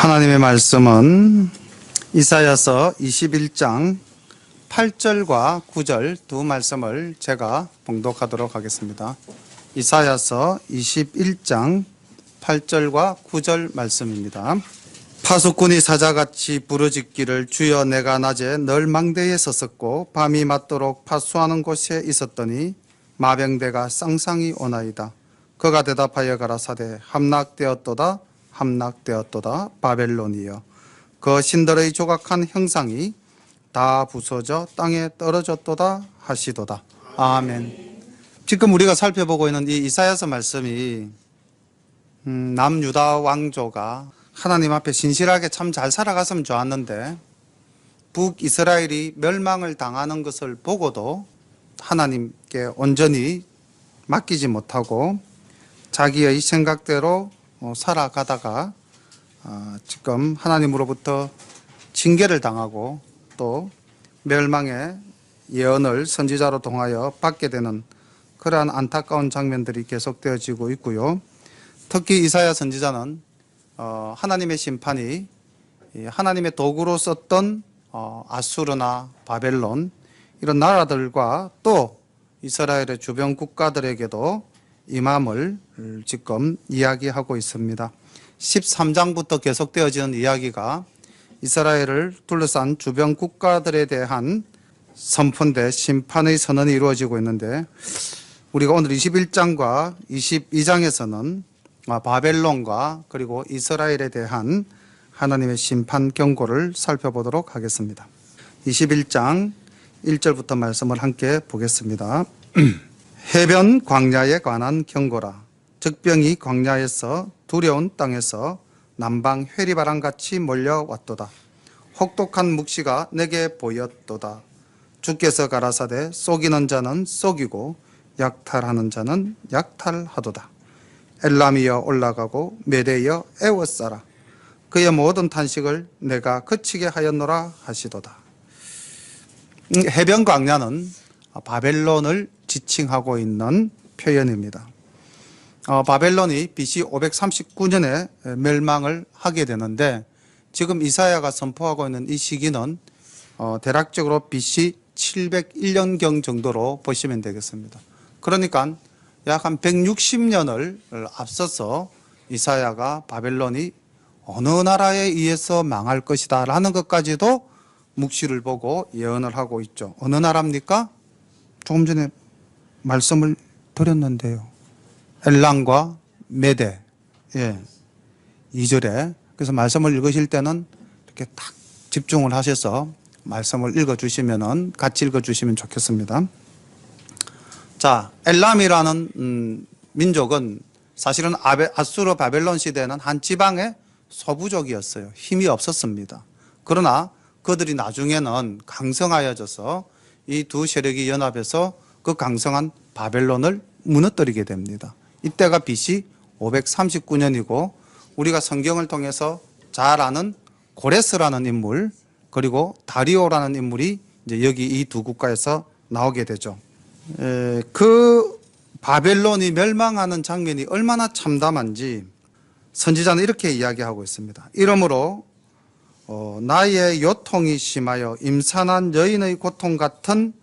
하나님의 말씀은 이사야서 21장 8절과 9절 두 말씀을 제가 봉독하도록 하겠습니다. 이사야서 21장 8절과 9절 말씀입니다. 파수꾼이 사자같이 부르짖기를 주여 내가 낮에 늘 망대에 섰었고 밤이 맞도록 파수하는 곳에 있었더니 마병대가 쌍쌍이 오나이다. 그가 대답하여 가라사대 함락되었도다 함락되었도다 바벨론이여 그 신들의 조각한 형상이 다 부서져 땅에 떨어졌도다 하시도다. 아멘. 지금 우리가 살펴보고 있는 이 이사야서 말씀이 남유다 왕조가 하나님 앞에 신실하게 참 잘 살아갔으면 좋았는데 북이스라엘이 멸망을 당하는 것을 보고도 하나님께 온전히 맡기지 못하고 자기의 생각대로 살아가다가 지금 하나님으로부터 징계를 당하고 또 멸망의 예언을 선지자로 통하여 받게 되는 그러한 안타까운 장면들이 계속되어지고 있고요. 특히 이사야 선지자는 하나님의 심판이 하나님의 도구로 썼던 아수르나 바벨론 이런 나라들과 또 이스라엘의 주변 국가들에게도 임함을 지금 이야기하고 있습니다. 13장부터 계속되어지는 이야기가 이스라엘을 둘러싼 주변 국가들에 대한 선포인데 심판의 선언이 이루어지고 있는데 우리가 오늘 21장과 22장에서는 바벨론과 그리고 이스라엘에 대한 하나님의 심판 경고를 살펴보도록 하겠습니다. 21장 1절부터 말씀을 함께 보겠습니다. 해변 광야에 관한 경고라. 적병이 광야에서 두려운 땅에서 남방 회리바람같이 몰려왔도다. 혹독한 묵시가 내게 보였도다. 주께서 가라사대 속이는 자는 속이고 약탈하는 자는 약탈하도다. 엘람이여 올라가고 메대여 애워싸라. 그의 모든 탄식을 내가 그치게 하였노라 하시도다. 해변 광야는 바벨론을 지칭하고 있는 표현입니다. 바벨론이 BC 539년에 멸망을 하게 되는데 지금 이사야가 선포하고 있는 이 시기는 대략적으로 BC 701년경 정도로 보시면 되겠습니다. 그러니까 약 한 160년을 앞서서 이사야가 바벨론이 어느 나라에 의해서 망할 것이다 라는 것까지도 묵시를 보고 예언을 하고 있죠. 어느 나라입니까? 조금 전에 말씀을 드렸는데요. 엘람과 메대. 2절에. 그래서 말씀을 읽으실 때는 이렇게 딱 집중을 하셔서 말씀을 읽어주시면 같이 읽어주시면 좋겠습니다. 자, 엘람이라는 민족은 사실은 아수르 바벨론 시대에는 한 지방의 소부족이었어요. 힘이 없었습니다. 그러나 그들이 나중에는 강성하여져서 이 두 세력이 연합해서 그 강성한 바벨론을 무너뜨리게 됩니다. 이때가 BC 539년이고 우리가 성경을 통해서 잘 아는 고레스라는 인물 그리고 다리오라는 인물이 이제 여기 이 두 국가에서 나오게 되죠. 그 바벨론이 멸망하는 장면이 얼마나 참담한지 선지자는 이렇게 이야기하고 있습니다. 이러므로 나의 요통이 심하여 임산한 여인의 고통 같은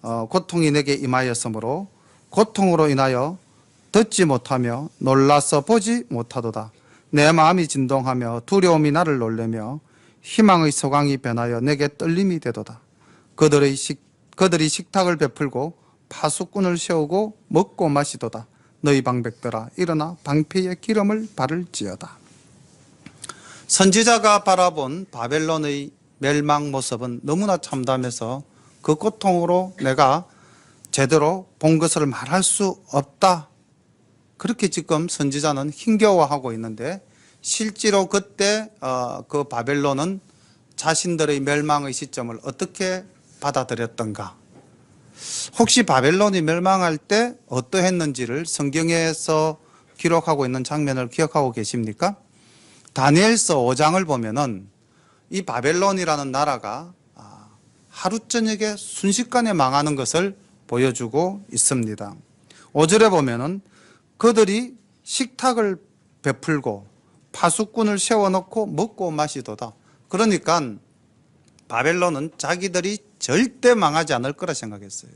고통이 내게 임하였으므로 고통으로 인하여 듣지 못하며 놀라서 보지 못하도다. 내 마음이 진동하며 두려움이 나를 놀래며 희망의 소강이 변하여 내게 떨림이 되도다. 그들이 식탁을 베풀고 파수꾼을 세우고 먹고 마시도다. 너희 방백들아 일어나 방패의 기름을 바를지어다. 선지자가 바라본 바벨론의 멸망 모습은 너무나 참담해서 그 고통으로 내가 제대로 본 것을 말할 수 없다. 그렇게 지금 선지자는 힘겨워하고 있는데 실제로 그때 그 바벨론은 자신들의 멸망의 시점을 어떻게 받아들였던가? 혹시 바벨론이 멸망할 때 어떠했는지를 성경에서 기록하고 있는 장면을 기억하고 계십니까? 다니엘서 5장을 보면은 이 바벨론이라는 나라가 하루 저녁에 순식간에 망하는 것을 보여주고 있습니다. 5절에 보면은 그들이 식탁을 베풀고 파수꾼을 세워놓고 먹고 마시도다. 그러니까 바벨론은 자기들이 절대 망하지 않을 거라 생각했어요.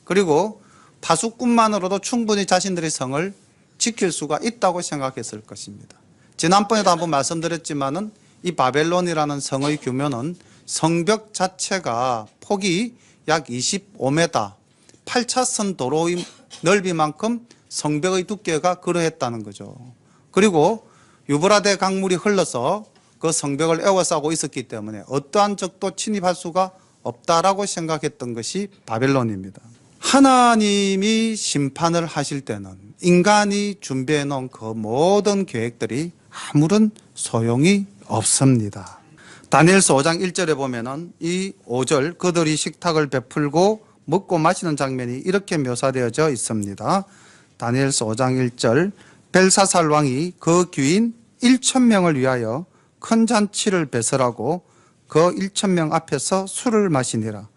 그리고 파수꾼만으로도 충분히 자신들의 성을 지킬 수가 있다고 생각했을 것입니다. 지난번에도 한번 말씀드렸지만은 이 바벨론이라는 성의 규모는 성벽 자체가 폭이 약 25m, 8차선 도로의 넓이만큼 성벽의 두께가 그러했다는 거죠. 그리고 유브라데 강물이 흘러서 그 성벽을 에워싸고 있었기 때문에 어떠한 적도 침입할 수가 없다라고 생각했던 것이 바벨론입니다. 하나님이 심판을 하실 때는 인간이 준비해 놓은 그 모든 계획들이 아무런 소용이 없습니다. 다니엘서 5장 1절에 보면은 이 5절 그들이 식탁을 베풀고 먹고 마시는 장면이 이렇게 묘사되어져 있습니다. 다니엘서 5장 1절 벨사살 왕이 그 귀인 1,000명을 위하여 큰 잔치를 배설하고 그 1,000명 앞에서 술을 마시니라.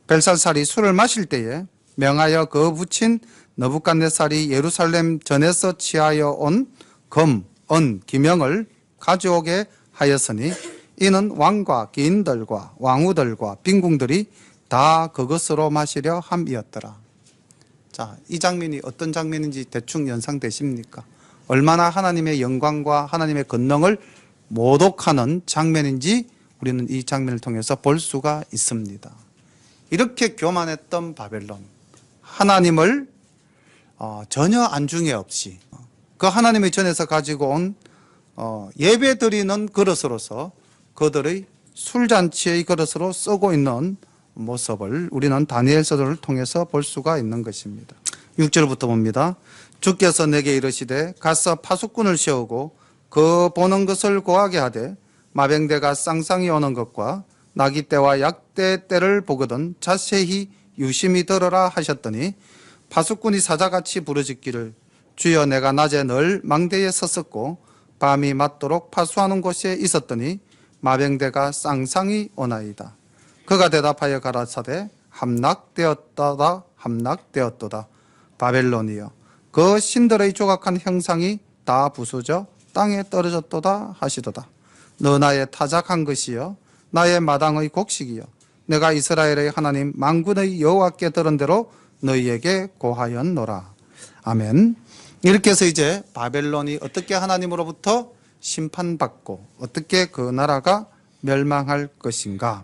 벨사살이 술을 마실 때에 명하여 그 붙인 느부갓네살이 예루살렘 전에서 취하여 온 금, 은, 기명을 가져오게 하였으니 이는 왕과 기인들과 왕후들과 빈궁들이 다 그것으로 마시려 함이었더라. 자, 이 장면이 어떤 장면인지 대충 연상되십니까? 얼마나 하나님의 영광과 하나님의 권능을 모독하는 장면인지 우리는 이 장면을 통해서 볼 수가 있습니다. 이렇게 교만했던 바벨론, 하나님을 전혀 안중에 없이 그 하나님의 전에서 가지고 온 예배 드리는 그릇으로서 그들의 술잔치의 그릇으로 쓰고 있는 모습을 우리는 다니엘서를 통해서 볼 수가 있는 것입니다. 6절부터 봅니다. 주께서 내게 이르시되 가서 파수꾼을 세우고 그 보는 것을 고하게 하되 마병대가 쌍쌍이 오는 것과 나기 때와 약대 때를 보거든 자세히 유심히 들으라 하셨더니 파수꾼이 사자같이 부르짖기를 주여 내가 낮에 늘 망대에 섰었고 밤이 맞도록 파수하는 곳에 있었더니 마병대가 쌍쌍이 오나이다. 그가 대답하여 가라사대 함락되었도다 함락되었도다. 바벨론이여 그 신들의 조각한 형상이 다 부수져 땅에 떨어졌도다 하시도다. 너 나의 타작한 것이여 나의 마당의 곡식이여 내가 이스라엘의 하나님 만군의 여호와께 들은 대로 너희에게 고하였노라. 아멘. 이렇게 해서 이제 바벨론이 어떻게 하나님으로부터 심판받고 어떻게 그 나라가 멸망할 것인가.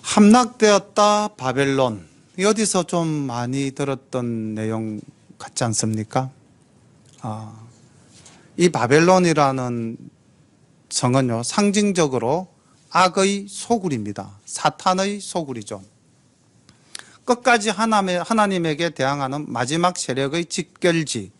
함락되었다 바벨론, 어디서 좀 많이 들었던 내용 같지 않습니까? 이 바벨론이라는 성은요 상징적으로 악의 소굴입니다. 사탄의 소굴이죠. 끝까지 하나님에게 대항하는 마지막 세력의 직결지,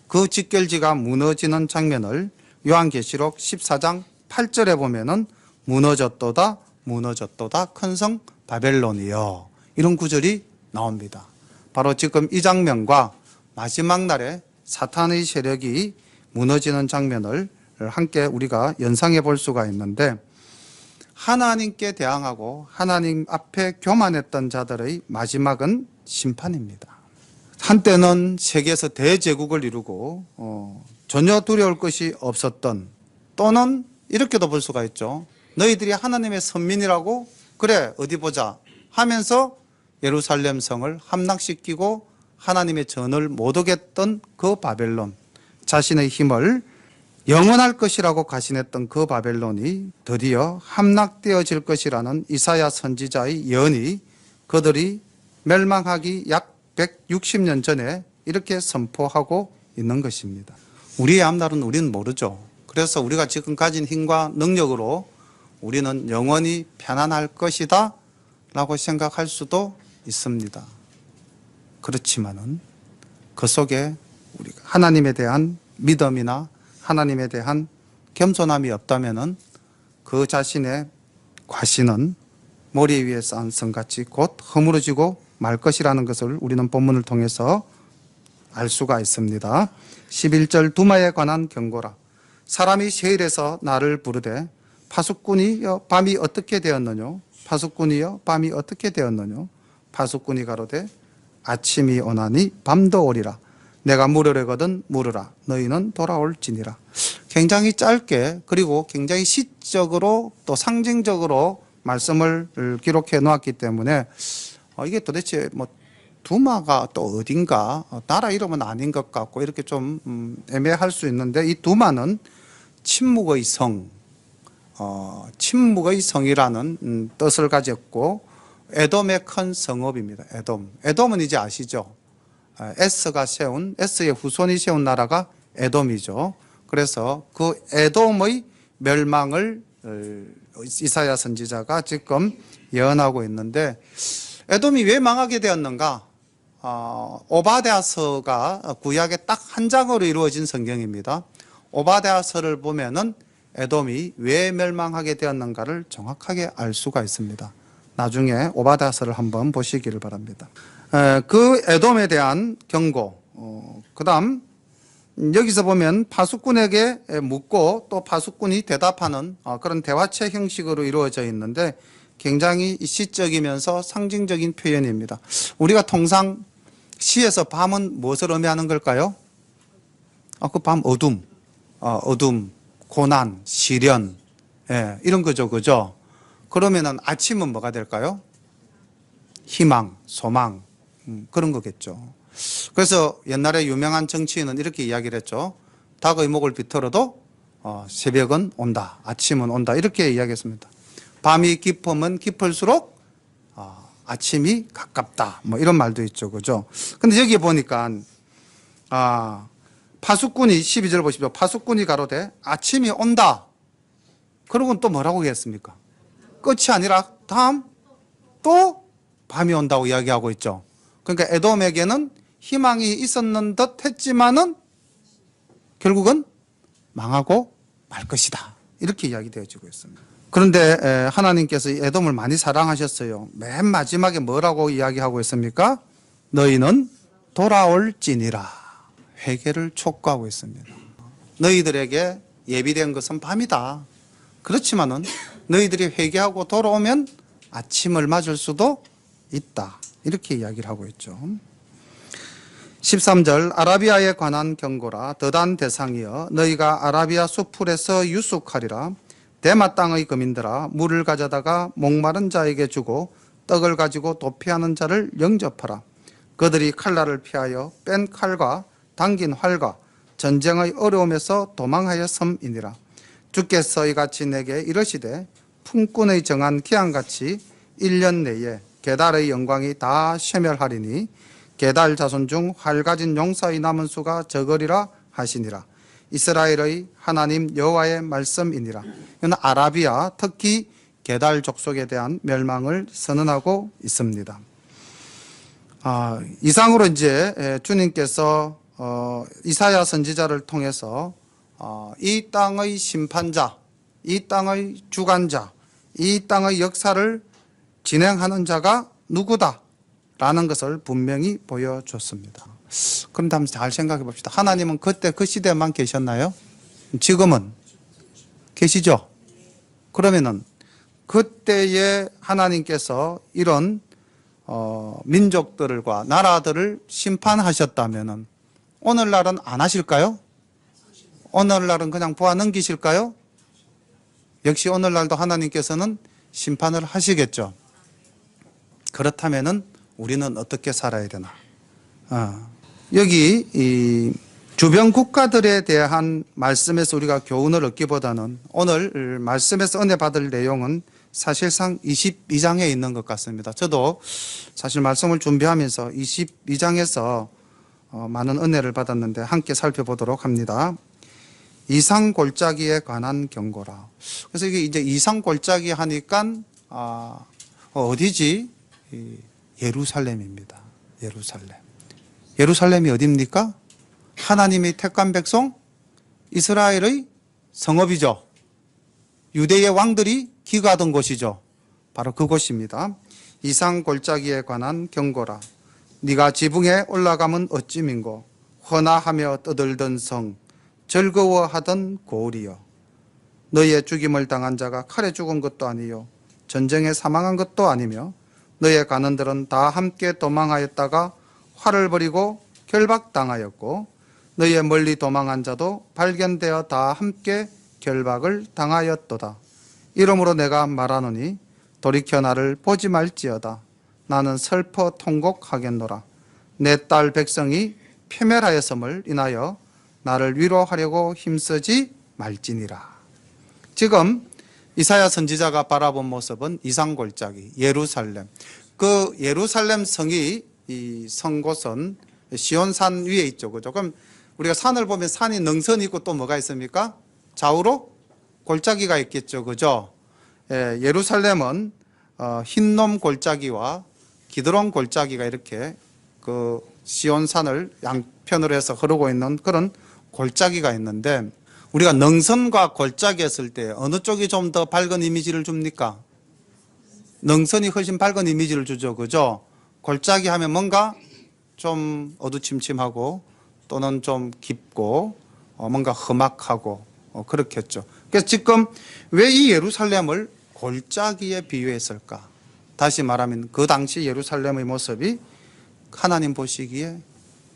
그 직결지가 무너지는 장면을 요한계시록 14장 8절에 보면은 무너졌도다 무너졌도다 큰 성 바벨론이여, 이런 구절이 나옵니다. 바로 지금 이 장면과 마지막 날에 사탄의 세력이 무너지는 장면을 함께 우리가 연상해 볼 수가 있는데, 하나님께 대항하고 하나님 앞에 교만했던 자들의 마지막은 심판입니다. 한때는 세계에서 대제국을 이루고 전혀 두려울 것이 없었던, 또는 이렇게도 볼 수가 있죠. 너희들이 하나님의 선민이라고 그래 어디 보자 하면서 예루살렘 성을 함락시키고 하나님의 전을 못 오겠던 그 바벨론, 자신의 힘을 영원할 것이라고 가신했던 그 바벨론이 드디어 함락되어질 것이라는 이사야 선지자의 예언이 그들이 멸망하기 약 160년 전에 이렇게 선포하고 있는 것입니다. 우리의 앞날은 우리는 모르죠. 그래서 우리가 지금 가진 힘과 능력으로 우리는 영원히 편안할 것이다 라고 생각할 수도 있습니다. 그렇지만은 그 속에 우리가 하나님에 대한 믿음이나 하나님에 대한 겸손함이 없다면은 그 자신의 과신은 머리 위에 쌓은 성같이 곧 허물어지고 말 것이라는 것을 우리는 본문을 통해서 알 수가 있습니다. 11절 두마에 관한 경고라. 사람이 세일에서 나를 부르되 파수꾼이여 밤이 어떻게 되었느뇨? 파수꾼이여 밤이 어떻게 되었느뇨? 파수꾼이 가로되 아침이 오나니 밤도 오리라. 내가 물으려거든 물으라. 너희는 돌아올지니라. 굉장히 짧게 그리고 굉장히 시적으로 또 상징적으로 말씀을 기록해 놓았기 때문에 이게 도대체 뭐 두마가 또 어딘가 나라 이름은 아닌 것 같고 이렇게 좀 애매할 수 있는데, 이 두마는 침묵의 성, 침묵의 성이라는 뜻을 가졌고 에돔의 큰 성읍입니다. 에돔은 이제 아시죠? 에스의 후손이 세운 나라가 에돔이죠. 그래서 그 에돔의 멸망을 이사야 선지자가 지금 예언하고 있는데, 에돔이 왜 망하게 되었는가? 오바댜서가 구약의 딱 한 장으로 이루어진 성경입니다. 오바댜서를 보면은 에돔이 왜 멸망하게 되었는가를 정확하게 알 수가 있습니다. 나중에 오바댜서를 한번 보시기를 바랍니다. 그 에돔에 대한 경고, 그 다음 여기서 보면 파수꾼에게 묻고 또 파수꾼이 대답하는 그런 대화체 형식으로 이루어져 있는데 굉장히 시적이면서 상징적인 표현입니다. 우리가 통상 시에서 밤은 무엇을 의미하는 걸까요? 그 밤 어둠, 고난, 시련, 이런 거죠, 그죠? 그러면은 아침은 뭐가 될까요? 희망, 소망, 그런 거겠죠. 그래서 옛날에 유명한 정치인은 이렇게 이야기를 했죠. 닭의 목을 비틀어도 새벽은 온다, 아침은 온다, 이렇게 이야기했습니다. 밤이 깊으면 깊을수록 아침이 가깝다, 뭐 이런 말도 있죠, 그죠? 근데 여기 보니까 파수꾼이 12절 보십시오. 파수꾼이 가로되 아침이 온다. 그러고는 또 뭐라고 했습니까? 끝이 아니라 다음 또 밤이 온다고 이야기하고 있죠. 그러니까 에돔에게는 희망이 있었는 듯 했지만은 결국은 망하고 말 것이다, 이렇게 이야기되어지고 있습니다. 그런데 하나님께서 에돔을 많이 사랑하셨어요. 맨 마지막에 뭐라고 이야기하고 있습니까? 너희는 돌아올지니라. 회개를 촉구하고 있습니다. 너희들에게 예비된 것은 밤이다. 그렇지만은 너희들이 회개하고 돌아오면 아침을 맞을 수도 있다, 이렇게 이야기를 하고 있죠. 13절 아라비아에 관한 경고라. 더단 대상이여 너희가 아라비아 수풀에서 유숙하리라. 대마 땅의 거민들아 물을 가져다가 목마른 자에게 주고 떡을 가지고 도피하는 자를 영접하라. 그들이 칼날을 피하여 뺀 칼과 당긴 활과 전쟁의 어려움에서 도망하였음이니라. 주께서 이같이 내게 이르시되 품꾼의 정한 기한같이 1년 내에 게달의 영광이 다 쇠멸하리니 게달 자손 중 활 가진 용사의 남은 수가 적으리라 하시니라. 이스라엘의 하나님 여호와의 말씀이니라. 이는 아라비아 특히 게달 족속에 대한 멸망을 선언하고 있습니다. 이상으로 이제 주님께서 이사야 선지자를 통해서 이 땅의 심판자, 이 땅의 주관자, 이 땅의 역사를 진행하는 자가 누구다 라는 것을 분명히 보여줬습니다. 그런데 한번 잘 생각해 봅시다. 하나님은 그때 그 시대만 계셨나요? 지금은 계시죠? 그러면은 그때에 하나님께서 이런 민족들과 나라들을 심판하셨다면은 오늘날은 안 하실까요? 오늘날은 그냥 보아 넘기실까요? 역시 오늘날도 하나님께서는 심판을 하시겠죠. 그렇다면은 우리는 어떻게 살아야 되나? 여기 이 주변 국가들에 대한 말씀에서 우리가 교훈을 얻기보다는 오늘 말씀에서 은혜 받을 내용은 사실상 22장에 있는 것 같습니다. 저도 사실 말씀을 준비하면서 22장에서 많은 은혜를 받았는데 함께 살펴보도록 합니다. 이상골짜기에 관한 경고라. 그래서 이게 이제 이상골짜기 하니까 어디지? 예루살렘입니다. 예루살렘이 어디입니까? 하나님의 택한 백성 이스라엘의 성읍이죠. 유대의 왕들이 기거하던 곳이죠. 바로 그곳입니다. 이상골짜기에 관한 경고라. 네가 지붕에 올라가면 어찌민고 헌화하며 떠들던 성 즐거워하던 고을이여. 너의 죽임을 당한 자가 칼에 죽은 것도 아니요 전쟁에 사망한 것도 아니며 너의 가는들은 다 함께 도망하였다가 활을 버리고 결박당하였고 너희의 멀리 도망한 자도 발견되어 다 함께 결박을 당하였도다. 이러므로 내가 말하노니 돌이켜 나를 보지 말지어다. 나는 슬퍼 통곡하겠노라. 내 딸 백성이 패멸하였음을 인하여 나를 위로하려고 힘쓰지 말지니라. 지금 이사야 선지자가 바라본 모습은 이상골짜기 예루살렘. 그 예루살렘 성이 이 성곳은 시온산 위에 있죠. 그죠? 그럼 우리가 산을 보면 산이 능선이 있고 또 뭐가 있습니까? 좌우로 골짜기가 있겠죠. 그죠? 예루살렘은 흰놈 골짜기와 기드론 골짜기가 이렇게 그 시온산을 양편으로 해서 흐르고 있는 그런 골짜기가 있는데, 우리가 능선과 골짜기 했을 때 어느 쪽이 좀 더 밝은 이미지를 줍니까? 능선이 훨씬 밝은 이미지를 주죠. 그죠? 골짜기 하면 뭔가 좀 어두침침하고 또는 좀 깊고 뭔가 험악하고 그렇겠죠. 그래서 지금 왜 이 예루살렘을 골짜기에 비유했을까? 다시 말하면 그 당시 예루살렘의 모습이 하나님 보시기에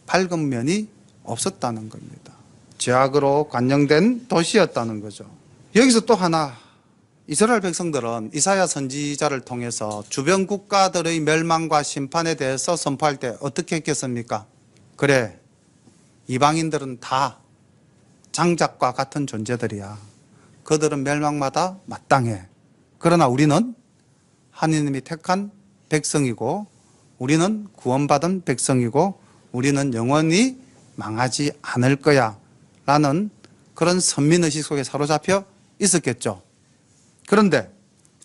밝은 면이 없었다는 겁니다. 죄악으로 관영된 도시였다는 거죠. 여기서 또 하나, 이스라엘 백성들은 이사야 선지자를 통해서 주변 국가들의 멸망과 심판에 대해서 선포할 때 어떻게 했겠습니까? 그래, 이방인들은 다 장작과 같은 존재들이야. 그들은 멸망마다 마땅해. 그러나 우리는 하나님이 택한 백성이고 우리는 구원받은 백성이고 우리는 영원히 망하지 않을 거야 라는 그런 선민의식 속에 사로잡혀 있었겠죠. 그런데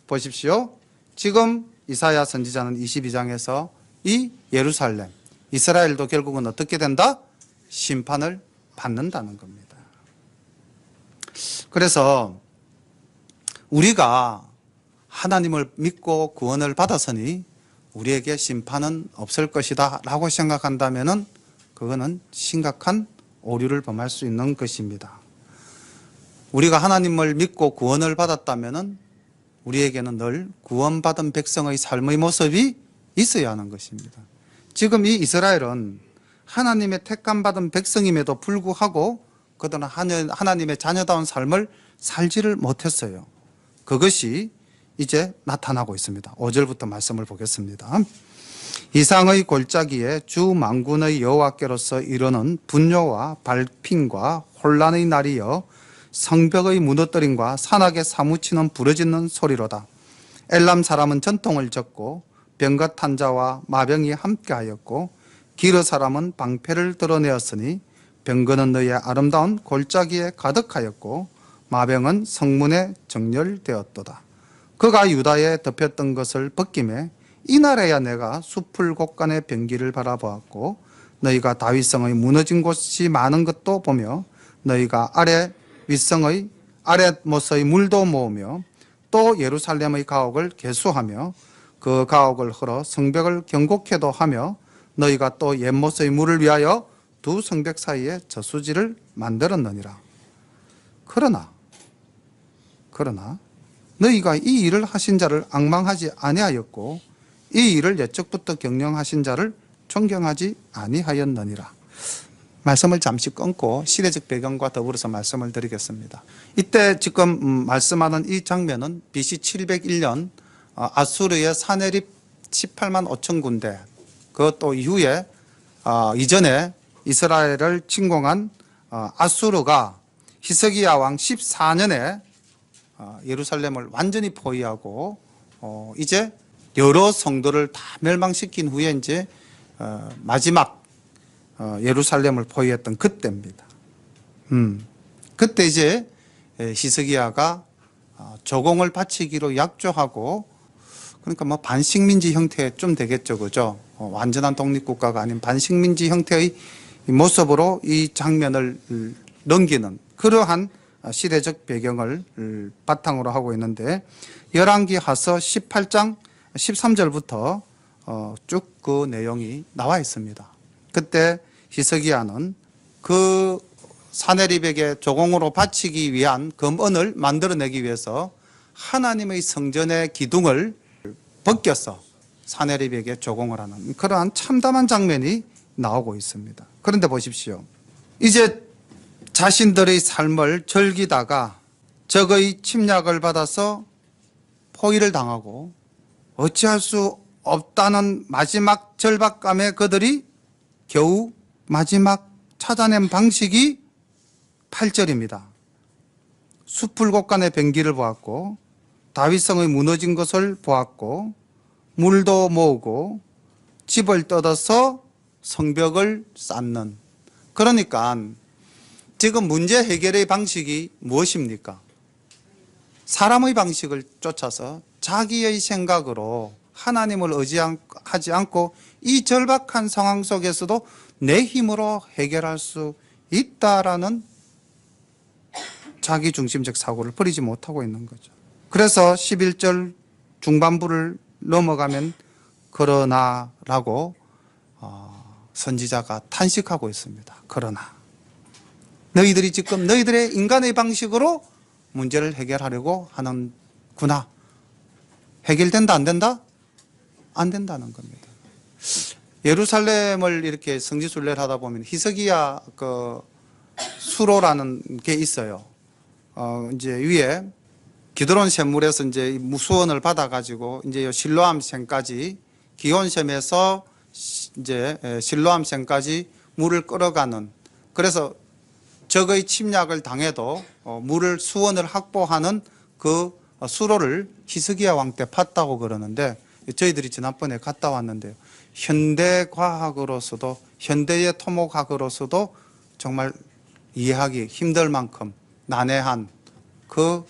보십시오. 지금 이사야 선지자는 22장에서 이 예루살렘, 이스라엘도 결국은 어떻게 된다? 심판을 받는다는 겁니다. 그래서 우리가 하나님을 믿고 구원을 받았으니 우리에게 심판은 없을 것이다 라고 생각한다면 그거는 심각한 오류를 범할 수 있는 것입니다. 우리가 하나님을 믿고 구원을 받았다면 우리에게는 늘 구원받은 백성의 삶의 모습이 있어야 하는 것입니다. 지금 이 이스라엘은 하나님의 택함받은 백성임에도 불구하고 그들은 하나님의 자녀다운 삶을 살지를 못했어요. 그것이 이제 나타나고 있습니다. 5절부터 말씀을 보겠습니다. 이상의 골짜기에 주 만군의 여호와께로서 이르는 분뇨와 발핀과 혼란의 날이여 성벽의 무너뜨림과 산악에 사무치는 부러지는 소리로다. 엘람 사람은 전통을 졌고 병거탄 자와 마병이 함께하였고 기르 사람은 방패를 드러내었으니 병거는 너희의 아름다운 골짜기에 가득하였고 마병은 성문에 정렬되었도다. 그가 유다에 덮였던 것을 벗김에 이날에야 내가 숲을 곳간의 병기를 바라보았고 너희가 다윗성의 무너진 곳이 많은 것도 보며 너희가 아랫못의 물도 모으며 또 예루살렘의 가옥을 개수하며 그 가옥을 흘러 성벽을 경곡해도 하며 너희가 또 옛못의 물을 위하여 두 성벽 사이에 저수지를 만들었느니라. 그러나 너희가 이 일을 하신 자를 앙망하지 아니하였고 이 일을 옛적부터 경영하신 자를 존경하지 아니하였느니라. 말씀을 잠시 끊고 시대적 배경과 더불어서 말씀을 드리겠습니다. 이때 지금 말씀하는 이 장면은 BC 701년 아수르의 사내립 18만 5천 군대, 그것도 이후에 이전에 이스라엘을 침공한 아수르가 히스기야 왕 14년에 예루살렘을 완전히 포위하고 이제 여러 성도를 다 멸망시킨 후에 이제 마지막 예루살렘을 포위했던 그때입니다. 그때 이제 히스기야가 조공을 바치기로 약조하고, 그러니까 뭐 반식민지 형태 좀 되겠죠, 그죠? 완전한 독립국가가 아닌 반식민지 형태의 모습으로 이 장면을 넘기는 그러한 시대적 배경을 바탕으로 하고 있는데, 열왕기하서 18장 13절부터 쭉 그 내용이 나와 있습니다. 그때 히스기야는 그 사내립에게 조공으로 바치기 위한 금언을 만들어내기 위해서 하나님의 성전의 기둥을 벗겨서 사내립에게 조공을 하는 그러한 참담한 장면이 나오고 있습니다. 그런데 보십시오. 이제 자신들의 삶을 즐기다가 적의 침략을 받아서 포위를 당하고 어찌할 수 없다는 마지막 절박감에 그들이 겨우 마지막 찾아낸 방식이 8절입니다. 숲불곳간의 병기를 보았고 다윗성의 무너진 것을 보았고 물도 모으고 집을 뜯어서 성벽을 쌓는. 그러니까 지금 문제 해결의 방식이 무엇입니까? 사람의 방식을 쫓아서 자기의 생각으로 하나님을 의지하지 않고 이 절박한 상황 속에서도 내 힘으로 해결할 수 있다라는 자기중심적 사고를 버리지 못하고 있는 거죠. 그래서 11절 중반부를 넘어가면 그러나라고 선지자가 탄식하고 있습니다. 그러나 너희들이 지금 너희들의 인간의 방식으로 문제를 해결하려고 하는구나. 해결된다 안 된다? 안 된다는 겁니다. 예루살렘을 이렇게 성지순례를 하다 보면 히스기야 그 수로라는 게 있어요. 이제 위에 기드론 샘물에서 이제 무수원을 받아가지고 이제 실로암 샘까지 기온샘에서 이제 실로암 샘까지 물을 끌어가는, 그래서 적의 침략을 당해도 물을 수원을 확보하는 그 수로를 히스기야 왕 때 팠다고 그러는데, 저희들이 지난번에 갔다 왔는데요. 현대 과학으로서도 현대의 토목학으로서도 정말 이해하기 힘들 만큼 난해한 그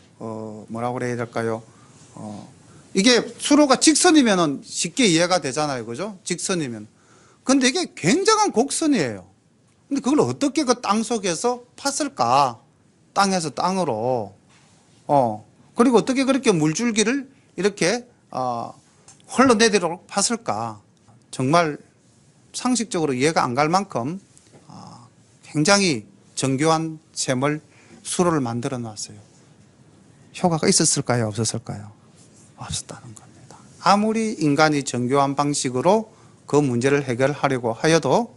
뭐라고 그래야 될까요? 이게 수로가 직선이면은 쉽게 이해가 되잖아요, 그죠? 직선이면. 근데 이게 굉장한 곡선이에요. 근데 그걸 어떻게 그 땅 속에서 팠을까? 땅에서 땅으로. 그리고 어떻게 그렇게 물줄기를 이렇게 흘러내리도록 팠을까? 정말 상식적으로 이해가 안 갈 만큼 굉장히 정교한 샘을 수로를 만들어 놨어요. 효과가 있었을까요? 없었을까요? 없었다는 겁니다. 아무리 인간이 정교한 방식으로 그 문제를 해결하려고 하여도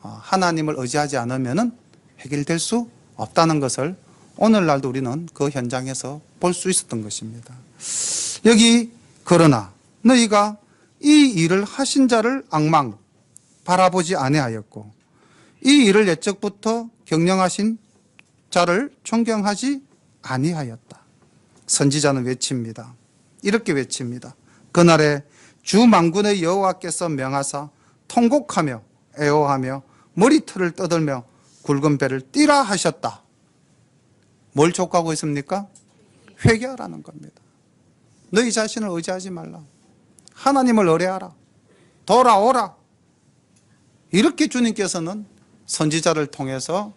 하나님을 의지하지 않으면 해결될 수 없다는 것을 오늘날도 우리는 그 현장에서 볼 수 있었던 것입니다. 여기 그러나 너희가 이 일을 하신 자를 앙망 바라보지 아니하였고 이 일을 옛적부터 경영하신 자를 존경하지 아니하였다. 선지자는 외칩니다. 이렇게 외칩니다. 그날에 주 만군의 여호와께서 명하사 통곡하며 애호하며 머리털을 떠들며 굵은 배를 띠라 하셨다. 뭘 촉구하고 있습니까? 회개하라는 겁니다. 너희 자신을 의지하지 말라. 하나님을 의뢰하라. 돌아오라. 이렇게 주님께서는 선지자를 통해서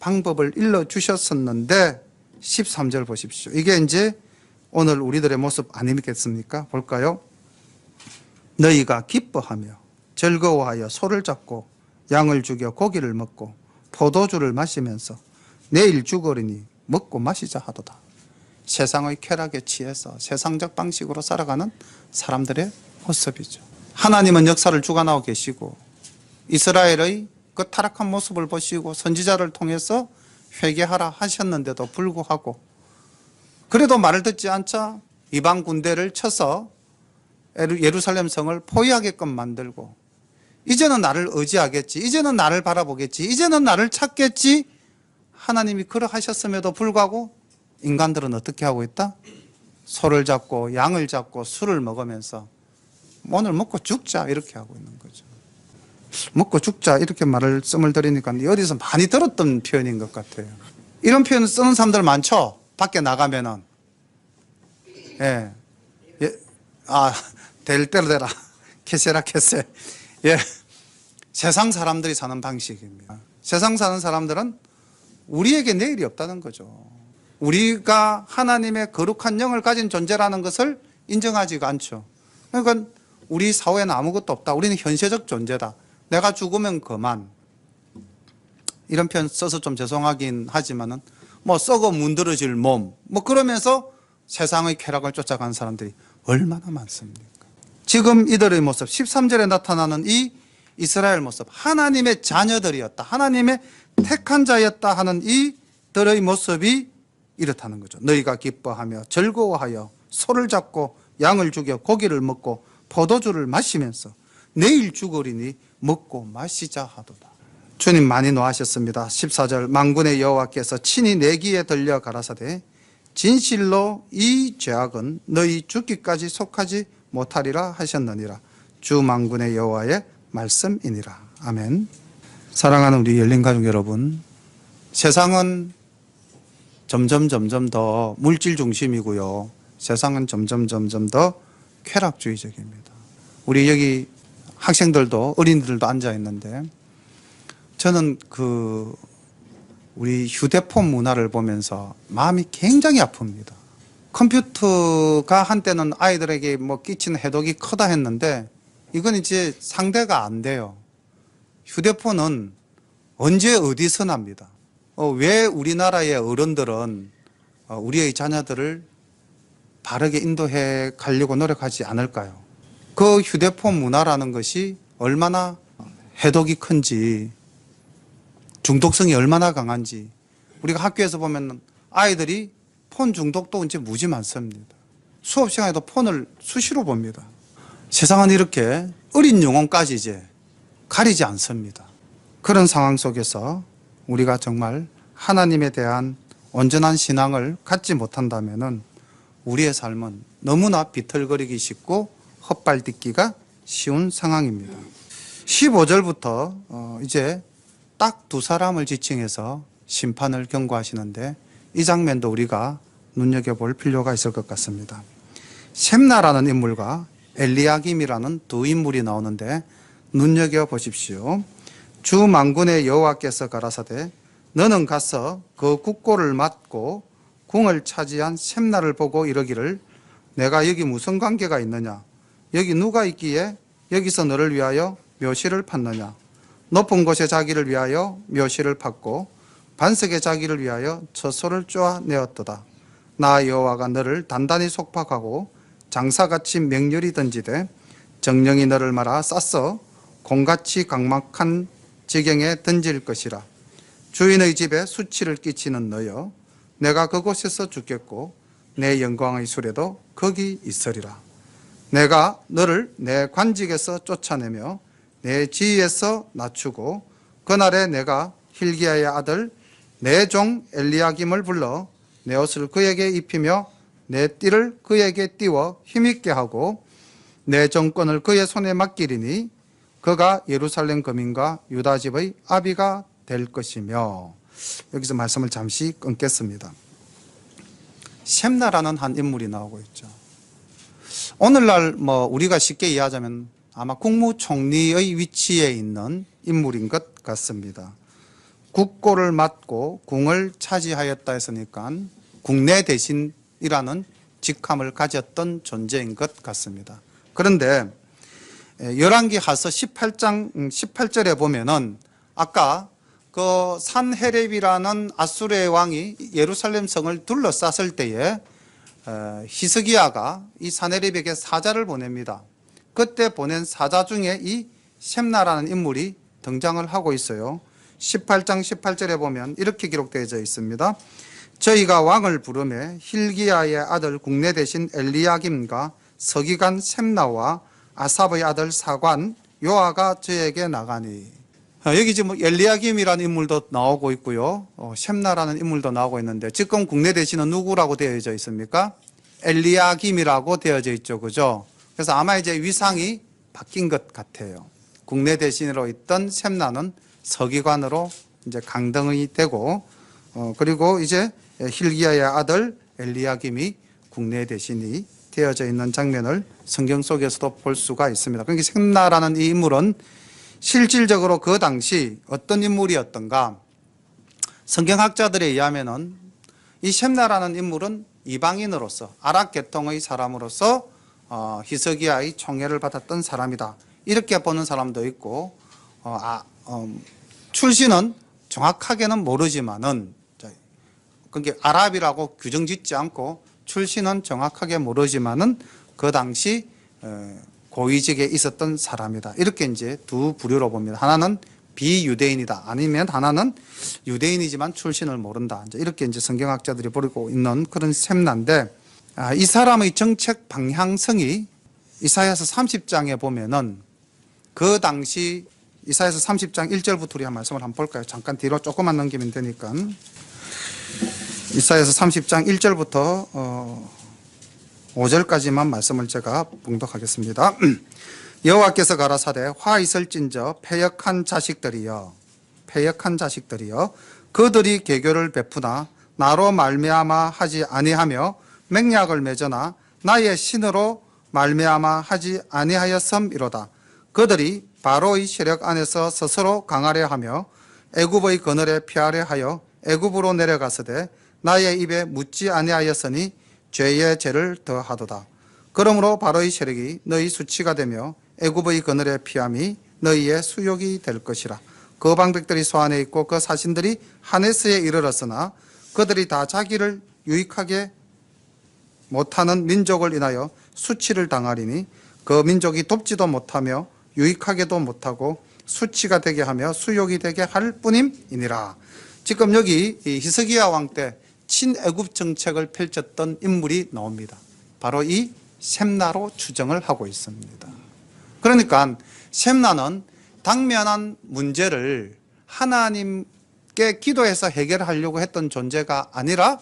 방법을 일러주셨었는데 13절 보십시오. 이게 이제 오늘 우리들의 모습 아니겠습니까? 볼까요? 너희가 기뻐하며 즐거워하여 소를 잡고 양을 죽여 고기를 먹고 포도주를 마시면서 내일 죽으리니 먹고 마시자 하도다. 세상의 쾌락에 취해서 세상적 방식으로 살아가는 사람들의 모습이죠. 하나님은 역사를 주관하고 계시고 이스라엘의 그 타락한 모습을 보시고 선지자를 통해서 회개하라 하셨는데도 불구하고 그래도 말을 듣지 않자 이방 군대를 쳐서 예루살렘 성을 포위하게끔 만들고 이제는 나를 의지하겠지, 이제는 나를 바라보겠지, 이제는 나를 찾겠지 하나님이 그러하셨음에도 불구하고 인간들은 어떻게 하고 있다? 소를 잡고 양을 잡고 술을 먹으면서 오늘 먹고 죽자 이렇게 하고 있는 거죠. 먹고 죽자 이렇게 말씀을 드리니까 어디서 많이 들었던 표현인 것 같아요. 이런 표현을 쓰는 사람들 많죠? 밖에 나가면은. 예. 될 대로 되라. 캐세라 캐세. 예. 세상 사람들이 사는 방식입니다. 세상 사는 사람들은 우리에게 내일이 없다는 거죠. 우리가 하나님의 거룩한 영을 가진 존재라는 것을 인정하지가 않죠. 그러니까 우리 사회에는 아무것도 없다. 우리는 현세적 존재다. 내가 죽으면 그만. 이런 표현 써서 좀 죄송하긴 하지만은 뭐 썩어 문드러질 몸 뭐 그러면서 세상의 쾌락을 쫓아가는 사람들이 얼마나 많습니까? 지금 이들의 모습 13절에 나타나는 이 이스라엘 모습, 하나님의 자녀들이었다, 하나님의 택한 자였다 하는 이들의 모습이 이렇다는 거죠. 너희가 기뻐하며 즐거워하여 소를 잡고 양을 죽여 고기를 먹고 포도주를 마시면서 내일 죽으리니 먹고 마시자 하도다. 주님 많이 노하셨습니다. 14절 만군의 여호와께서 친히 내 귀에 들려 가라사대 진실로 이 죄악은 너희 죽기까지 속하지 못하리라 하셨느니라. 주 만군의 여호와의 말씀이니라. 아멘. 사랑하는 우리 열린가족 여러분, 세상은 점점 더 물질 중심이고요. 세상은 점점 더 쾌락주의적입니다. 우리 여기 학생들도 어린이들도 앉아 있는데 저는 우리 휴대폰 문화를 보면서 마음이 굉장히 아픕니다. 컴퓨터가 한때는 아이들에게 끼치는 해독이 크다 했는데 이건 이제 상대가 안 돼요. 휴대폰은 언제 어디서 납니다. 왜 우리나라의 어른들은 우리의 자녀들을 바르게 인도해 가려고 노력하지 않을까요? 그 휴대폰 문화라는 것이 얼마나 해독이 큰지, 중독성이 얼마나 강한지, 우리가 학교에서 보면 아이들이 폰 중독도 이제 무지 많습니다. 수업 시간에도 폰을 수시로 봅니다. 세상은 이렇게 어린 영혼까지 이제 가리지 않습니다. 그런 상황 속에서 우리가 정말 하나님에 대한 온전한 신앙을 갖지 못한다면은 우리의 삶은 너무나 비틀거리기 쉽고 헛발딛기가 쉬운 상황입니다. 15절부터 이제 딱 두 사람을 지칭해서 심판을 경고하시는데 이 장면도 우리가 눈여겨볼 필요가 있을 것 같습니다. 셈나라는 인물과 엘리야김이라는 두 인물이 나오는데 눈여겨보십시오. 주 만군의 여호와께서 가라사대 너는 가서 그 국고를 맡고 궁을 차지한 셈나를 보고 이러기를 내가 여기 무슨 관계가 있느냐, 여기 누가 있기에 여기서 너를 위하여 묘실을 팠느냐, 높은 곳에 자기를 위하여 묘실을 팠고 반석에 자기를 위하여 처소를 쪼아내었도다. 나 여호와가 너를 단단히 속박하고 장사같이 맹렬히 던지되 정령이 너를 말아 쌌어 공같이 강막한 지경에 던질 것이라. 주인의 집에 수치를 끼치는 너여, 내가 그곳에서 죽겠고 내 영광의 수레도 거기 있으리라. 내가 너를 내 관직에서 쫓아내며 내 지위에서 낮추고 그날에 내가 hil기야의 아들 내 종 엘리야김을 불러 내 옷을 그에게 입히며 내 띠를 그에게 띄워 힘있게 하고 내 정권을 그의 손에 맡기리니 그가 예루살렘 거민과 유다 집의 아비가 될 것이며. 여기서 말씀을 잠시 끊겠습니다. 셈나라는 한 인물이 나오고 있죠. 오늘날 우리가 쉽게 이해하자면 아마 국무총리의 위치에 있는 인물인 것 같습니다. 국고를 맡고 궁을 차지하였다 했으니까 국내 대신이라는 직함을 가졌던 존재인 것 같습니다. 그런데 열왕기하서 18장 18절에 보면은 아까 그 산헤렙이라는 아수르의 왕이 예루살렘 성을 둘러쌌을 때에 히스기야가 이 산헤렙에게 사자를 보냅니다. 그때 보낸 사자 중에 이 셈나라는 인물이 등장을 하고 있어요. 18장 18절에 보면 이렇게 기록되어 있습니다. 저희가 왕을 부르매 hil기야의 아들 국내 대신 엘리야김과 서기관 셈나와 아삽의 아들 사관 요아가 저에게 나가니. 여기 지금 엘리야김이라는 인물도 나오고 있고요, 셈나라는 인물도 나오고 있는데 지금 국내 대신은 누구라고 되어져 있습니까? 엘리야김이라고 되어져 있죠, 그죠? 그래서 아마 이제 위상이 바뀐 것 같아요. 국내 대신으로 있던 셈나는 서기관으로 이제 강등이 되고, 그리고 이제 hil기야의 아들 엘리야김이 국내 대신이 되어져 있는 장면을 성경 속에서도 볼 수가 있습니다. 그러니까 셈나라는 이 인물은 실질적으로 그 당시 어떤 인물이었던가, 성경학자들에 의하면은 이 셈나라는 인물은 이방인으로서 아랍 계통의 사람으로서 히스기야의 총애를 받았던 사람이다, 이렇게 보는 사람도 있고, 출신은 정확하게는 모르지만은, 그게 아랍이라고 규정짓지 않고 출신은 정확하게 모르지만은 그 당시 고위직에 있었던 사람이다. 이렇게 이제 두 부류로 봅니다. 하나는 비유대인이다. 아니면 하나는 유대인이지만 출신을 모른다. 이렇게 이제 성경학자들이 보고 있는 그런 셈난데, 이 사람의 정책 방향성이 이사야서 30장에 보면은 그 당시 이사야서 30장 1절부터 우리 한 말씀을 한번 볼까요? 잠깐 뒤로 조금만 넘기면 되니까. 이사야서 30장 1절부터 5절까지만 말씀을 제가 봉독하겠습니다. 여호와께서 가라사대 화 있을진저 패역한 자식들이여 그들이 계교를 베푸나 나로 말미암아 하지 아니하며 맹약을 맺으나 나의 신으로 말미암아 하지 아니하였음이로다. 그들이 바로의 세력 안에서 스스로 강하려 하며 애굽의 그늘에 피하려 하여 애굽으로 내려가서되 나의 입에 묻지 아니하였으니 죄의 죄를 더하도다. 그러므로 바로의 세력이 너희 수치가 되며 애굽의 그늘에 피함이 너희의 수욕이 될 것이라. 그 방백들이 소안에 있고 그 사신들이 하네스에 이르렀으나 그들이 다 자기를 유익하게 못하는 민족을 인하여 수치를 당하리니 그 민족이 돕지도 못하며 유익하게도 못하고 수치가 되게 하며 수욕이 되게 할 뿐임이니라. 지금 여기 히스기야 왕 때 친애굽 정책을 펼쳤던 인물이 나옵니다. 바로 이 셈나로 추정을 하고 있습니다. 그러니까 셈나는 당면한 문제를 하나님께 기도해서 해결하려고 했던 존재가 아니라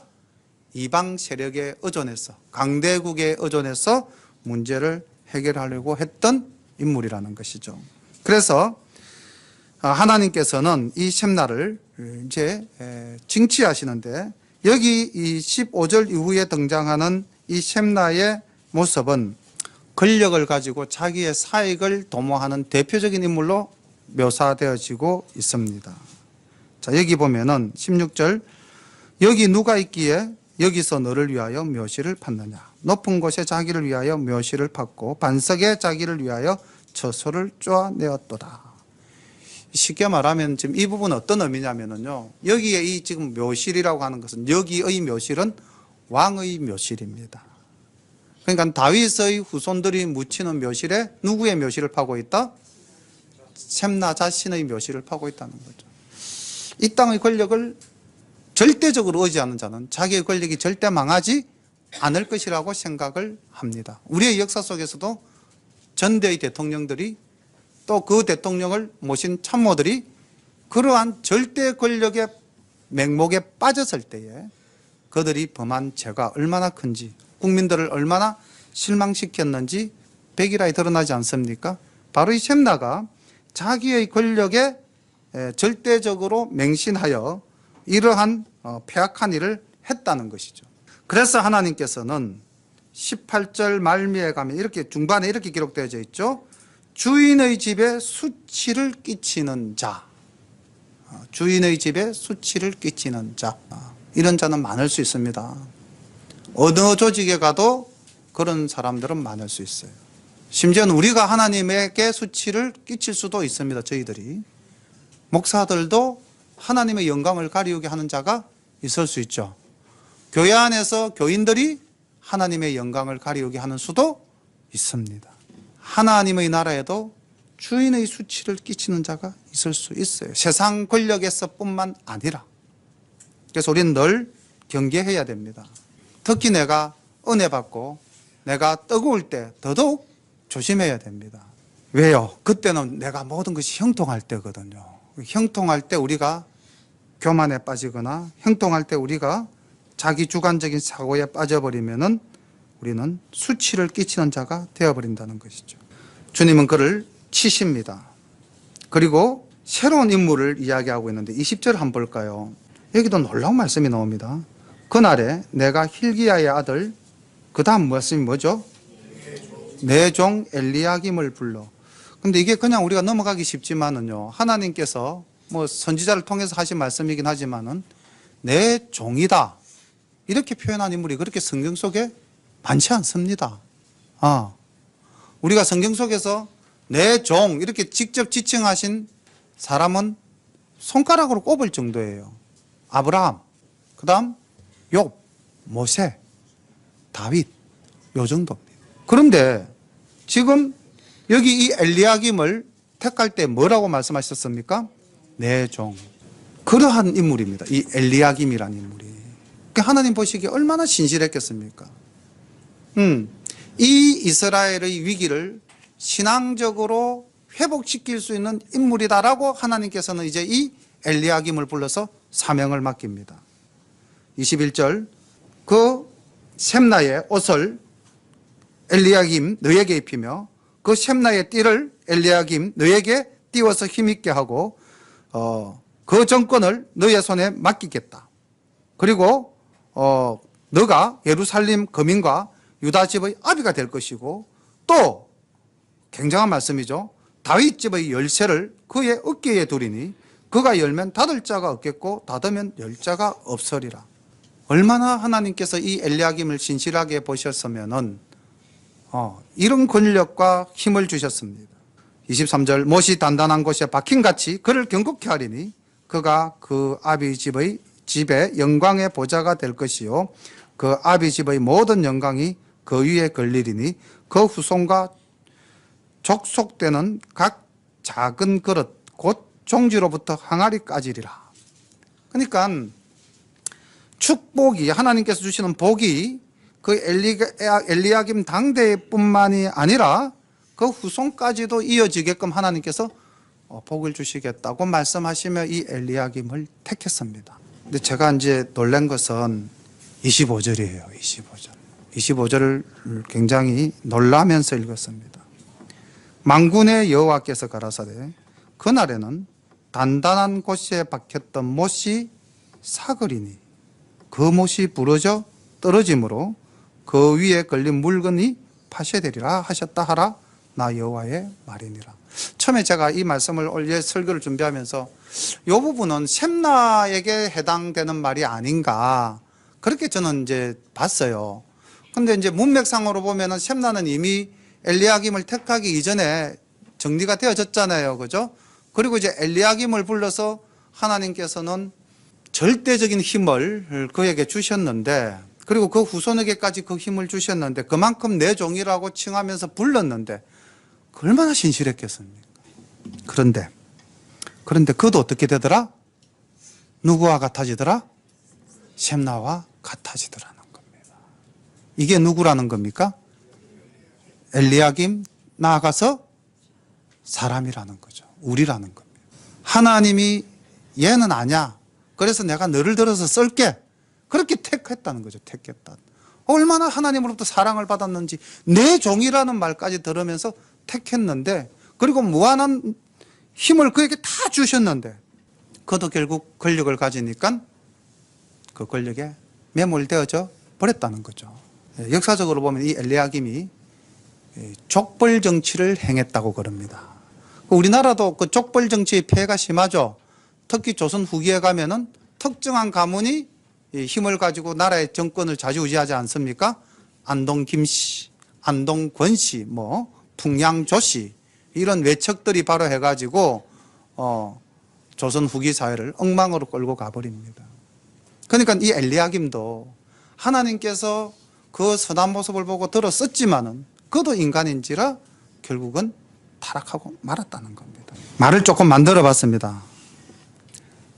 이방 세력에 의존해서, 강대국에 의존해서 문제를 해결하려고 했던 인물이라는 것이죠. 그래서 하나님께서는 이 셈나를 이제 징치하시는데, 여기 이 15절 이후에 등장하는 이 셈나의 모습은 권력을 가지고 자기의 사익을 도모하는 대표적인 인물로 묘사되어지고 있습니다. 자, 여기 보면은 16절, 여기 누가 있기에 여기서 너를 위하여 묘시를 팠느냐. 높은 곳에 자기를 위하여 묘시를 팠고 반석에 자기를 위하여 처소를 쪼아내었도다. 쉽게 말하면 지금 이 부분은 어떤 의미냐면요, 여기에 이 지금 묘실이라고 하는 것은, 여기의 묘실은 왕의 묘실입니다. 그러니까 다윗의 후손들이 묻히는 묘실에 누구의 묘실을 파고 있다? 셈나 자신의 묘실을 파고 있다는 거죠. 이 땅의 권력을 절대적으로 의지하는 자는 자기의 권력이 절대 망하지 않을 것이라고 생각을 합니다. 우리의 역사 속에서도 전대의 대통령들이, 또 그 대통령을 모신 참모들이 그러한 절대 권력의 맹목에 빠졌을 때에 그들이 범한 죄가 얼마나 큰지, 국민들을 얼마나 실망시켰는지 백일하에 드러나지 않습니까? 바로 이 셈나가 자기의 권력에 절대적으로 맹신하여 이러한 폐악한 일을 했다는 것이죠. 그래서 하나님께서는 18절 말미에 가면 이렇게 중반에 이렇게 기록되어져 있죠. 주인의 집에 수치를 끼치는 자, 주인의 집에 수치를 끼치는 자, 이런 자는 많을 수 있습니다. 어느 조직에 가도 그런 사람들은 많을 수 있어요. 심지어는 우리가 하나님에게 수치를 끼칠 수도 있습니다. 저희들이. 목사들도 하나님의 영광을 가리우게 하는 자가 있을 수 있죠. 교회 안에서 교인들이 하나님의 영광을 가리우게 하는 수도 있습니다. 하나님의 나라에도 주인의 수치를 끼치는 자가 있을 수 있어요. 세상 권력에서 뿐만 아니라. 그래서 우리는 늘 경계해야 됩니다. 특히 내가 은혜 받고 내가 뜨거울 때 더더욱 조심해야 됩니다. 왜요? 그때는 내가 모든 것이 형통할 때거든요. 형통할 때 우리가 교만에 빠지거나 형통할 때 우리가 자기 주관적인 사고에 빠져버리면은 우리는 수치를 끼치는 자가 되어버린다는 것이죠. 주님은 그를 치십니다. 그리고 새로운 인물을 이야기하고 있는데 20절 한번 볼까요? 여기도 놀라운 말씀이 나옵니다. 그날에 내가 힐기야의 아들, 그 다음 말씀이 뭐죠? 내 종 엘리야김을 불러. 근데 이게 그냥 우리가 넘어가기 쉽지만은요, 하나님께서 뭐 선지자를 통해서 하신 말씀이긴 하지만은 내 종이다, 이렇게 표현한 인물이 그렇게 성경 속에 많지 않습니다. 우리가 성경 속에서 내 종 이렇게 직접 지칭하신 사람은 손가락으로 꼽을 정도예요. 아브라함, 그 다음 욥, 모세, 다윗, 요 정도입니다. 그런데 지금 여기 이 엘리야김을 택할 때 뭐라고 말씀하셨습니까? 내 종. 그러한 인물입니다. 이 엘리야김이라는 인물이. 그러니까 하나님 보시기에 얼마나 신실했겠습니까? 이 이스라엘의 위기를 신앙적으로 회복시킬 수 있는 인물이다라고 하나님께서는 이제 이 엘리야김을 불러서 사명을 맡깁니다. 21절, 그 셈나의 옷을 엘리야김 너에게 입히며 그 셈나의 띠를 엘리야김 너에게 띄워서 힘있게 하고 그 정권을 너의 손에 맡기겠다. 그리고 너가 예루살렘 거민과 유다 집의 아비가 될 것이고, 또 굉장한 말씀이죠. 다윗 집의 열쇠를 그의 어깨에 두리니 그가 열면 닫을 자가 없겠고 닫으면 열 자가 없으리라. 얼마나 하나님께서 이 엘리야김을 신실하게 보셨으면은 이런 권력과 힘을 주셨습니다. 23절, 못이 단단한 곳에 박힌같이 그를 경고케 하리니 그가 그 아비 집의 영광의 보좌가 될 것이요 그 아비 집의 모든 영광이 그 위에 걸리리니 그 후손과 족속되는 각 작은 그릇 곧 종지로부터 항아리까지리라. 그러니까 축복이, 하나님께서 주시는 복이 그 엘리야김 당대뿐만이 아니라 그 후손까지도 이어지게끔 하나님께서 복을 주시겠다고 말씀하시며 이 엘리야김을 택했습니다. 근데 제가 이제 놀란 것은 25절이에요. 25절. 25절을 굉장히 놀라면서 읽었습니다. 만군의 여호와께서 가라사대 그날에는 단단한 곳에 박혔던 못이 사그리니 그 못이 부러져 떨어짐으로 그 위에 걸린 물건이 파쇄되리라 하셨다 하라 나 여호와의 말이니라. 처음에 제가 이 말씀을 올려 설교를 준비하면서 이 부분은 셈나에게 해당되는 말이 아닌가 그렇게 저는 이제 봤어요. 근데 이제 문맥상으로 보면은 셈나는 이미 엘리야김을 택하기 이전에 정리가 되어졌잖아요. 그죠? 그리고 이제 엘리야김을 불러서 하나님께서는 절대적인 힘을 그에게 주셨는데, 그리고 그 후손에게까지 그 힘을 주셨는데, 그만큼 내 종이라고 칭하면서 불렀는데 얼마나 신실했겠습니까? 그런데 그도 어떻게 되더라? 누구와 같아지더라? 셈나와 같아지더라는 겁니다. 이게 누구라는 겁니까? 엘리야김, 나아가서 사람이라는 거죠. 우리라는 겁니다. 하나님이 얘는 아냐, 그래서 내가 너를 들어서 쓸게, 그렇게 택했다는 거죠. 택했다. 얼마나 하나님으로부터 사랑을 받았는지, 내 종이라는 말까지 들으면서 택했는데, 그리고 무한한 힘을 그에게 다 주셨는데, 그도 결국 권력을 가지니까 그 권력에 매몰되어져 버렸다는 거죠. 역사적으로 보면 이 엘리야김이 족벌 정치를 행했다고 그럽니다. 우리나라도 그 족벌 정치의 폐해가 심하죠. 특히 조선 후기에 가면은 특정한 가문이 힘을 가지고 나라의 정권을 좌지우지하지 않습니까? 안동 김씨, 안동 권씨, 풍양 조씨, 이런 외척들이 바로 해가지고 조선 후기 사회를 엉망으로 끌고 가버립니다. 그러니까 이 엘리야김도 하나님께서 그 선한 모습을 보고 들었었지만은 그도 인간인지라 결국은 타락하고 말았다는 겁니다. 말을 조금 만들어 봤습니다.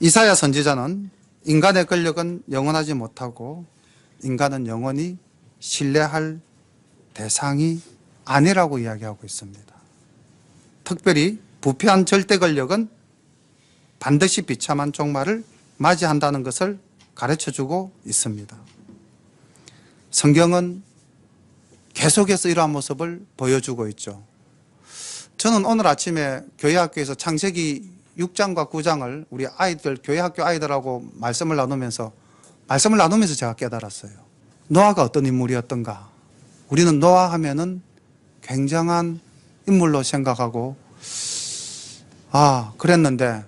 이사야 선지자는 인간의 권력은 영원하지 못하고 인간은 영원히 신뢰할 대상이 아니라고 이야기하고 있습니다. 특별히 부패한 절대 권력은 반드시 비참한 종말을 맞이한다는 것을 가르쳐주고 있습니다. 성경은 계속해서 이러한 모습을 보여주고 있죠. 저는 오늘 아침에 교회학교에서 창세기 6장과 9장을 우리 아이들, 교회학교 아이들하고 말씀을 나누면서 제가 깨달았어요. 노아가 어떤 인물이었던가. 우리는 노아 하면은 굉장한 인물로 생각하고, 그랬는데,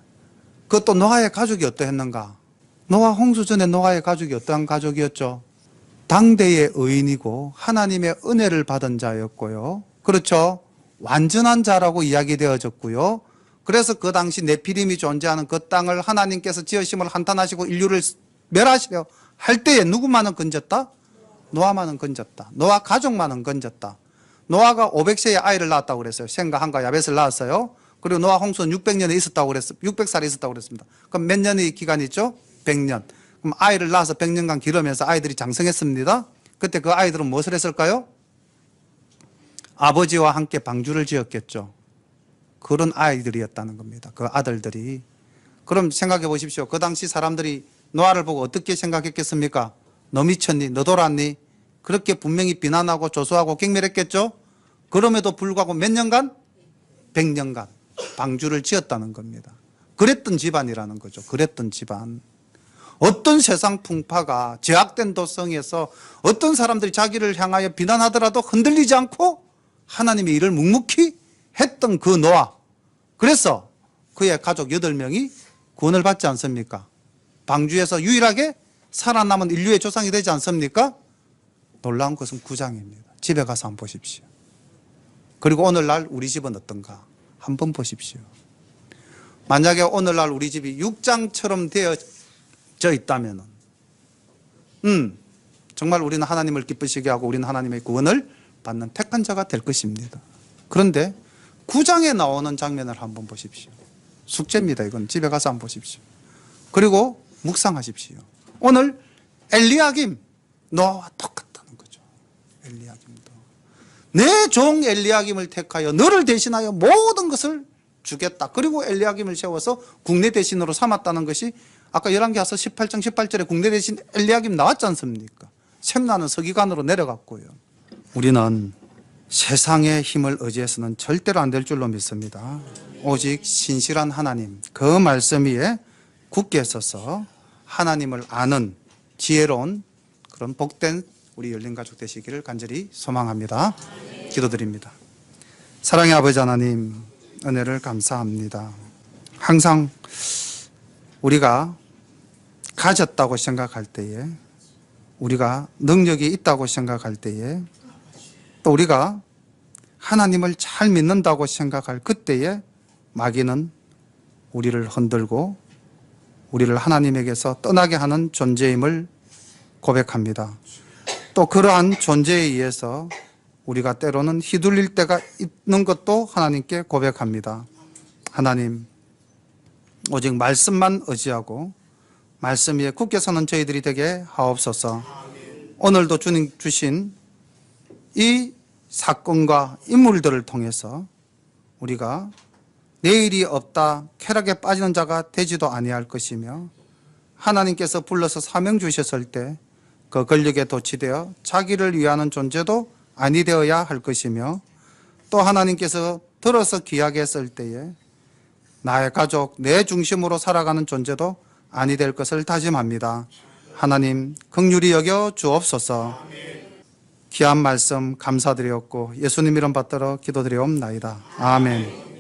그것도 노아의 가족이 어떠했는가. 노아 홍수 전에 노아의 가족이 어떠한 가족이었죠? 당대의 의인이고 하나님의 은혜를 받은 자였고요. 그렇죠? 완전한 자라고 이야기되어졌고요. 그래서 그 당시 네피림이 존재하는 그 땅을 하나님께서 지으심을 한탄하시고 인류를 멸하시려 할 때에 누구만은 건졌다? 노아만은 건졌다. 노아 가족만은 건졌다. 노아가 500세에 아이를 낳았다고 그랬어요. 셈과 함과 야벳을 낳았어요. 그리고 노아 홍수는 600년에 있었다고 그랬어요. 600살에 있었다고 그랬습니다. 그럼 몇 년의 기간이 있죠? 100년. 그럼 아이를 낳아서 100년간 기르면서 아이들이 장성했습니다. 그때 그 아이들은 무엇을 했을까요? 아버지와 함께 방주를 지었겠죠. 그런 아이들이었다는 겁니다. 그 아들들이. 그럼 생각해 보십시오. 그 당시 사람들이 노아를 보고 어떻게 생각했겠습니까? 너 미쳤니? 너 돌았니? 그렇게 분명히 비난하고 조소하고 경멸했겠죠? 그럼에도 불구하고 몇 년간? 100년간 방주를 지었다는 겁니다. 그랬던 집안이라는 거죠. 그랬던 집안. 어떤 세상 풍파가 제약된 도성에서 어떤 사람들이 자기를 향하여 비난하더라도 흔들리지 않고 하나님의 일을 묵묵히 했던 그 노아. 그래서 그의 가족 8명이 구원을 받지 않습니까? 방주에서 유일하게 살아남은 인류의 조상이 되지 않습니까? 놀라운 것은 9장입니다. 집에 가서 한번 보십시오. 그리고 오늘날 우리 집은 어떤가 한번 보십시오. 만약에 오늘날 우리 집이 6장처럼 되어져 있다면 정말 우리는 하나님을 기쁘시게 하고 우리는 하나님의 구원을 받는 택한 자가 될 것입니다. 그런데 9장에 나오는 장면을 한번 보십시오. 숙제입니다. 이건 집에 가서 한번 보십시오. 그리고 묵상하십시오. 오늘 엘리야김 노아와 똑같다는 거죠. 엘리야김도 내 종 엘리야김을 택하여 너를 대신하여 모든 것을 주겠다. 그리고 엘리야김을 세워서 국내 대신으로 삼았다는 것이 아까 열왕기하서 18장 18절에 국내 대신 엘리야김 나왔지 않습니까? 셈나는 서기관으로 내려갔고요. 우리는 세상의 힘을 의지해서는 절대로 안 될 줄로 믿습니다. 오직 신실한 하나님, 그 말씀 위에 굳게 서서 하나님을 아는 지혜로운 그런 복된 우리 열린가족 되시기를 간절히 소망합니다. 기도드립니다. 사랑의 아버지 하나님, 은혜를 감사합니다. 항상 우리가 가졌다고 생각할 때에, 우리가 능력이 있다고 생각할 때에, 또 우리가 하나님을 잘 믿는다고 생각할 그때에 마귀는 우리를 흔들고 우리를 하나님에게서 떠나게 하는 존재임을 고백합니다. 또 그러한 존재에 의해서 우리가 때로는 휘둘릴 때가 있는 것도 하나님께 고백합니다. 하나님, 오직 말씀만 의지하고 말씀 위에 굳게 서는 저희들이 되게 하옵소서. 오늘도 주님 주신 이 사건과 인물들을 통해서 우리가 내일이 없다 쾌락에 빠지는 자가 되지도 아니할 것이며, 하나님께서 불러서 사명 주셨을 때 그 권력에 도취되어 자기를 위하는 존재도 아니 되어야 할 것이며, 또 하나님께서 들어서 귀하게 했을 때에 나의 가족, 내 중심으로 살아가는 존재도 아니 될 것을 다짐합니다. 하나님 긍휼히 여겨 주옵소서. 귀한 말씀 감사드렸고 예수님 이름 받들어 기도드리옵나이다. 아멘.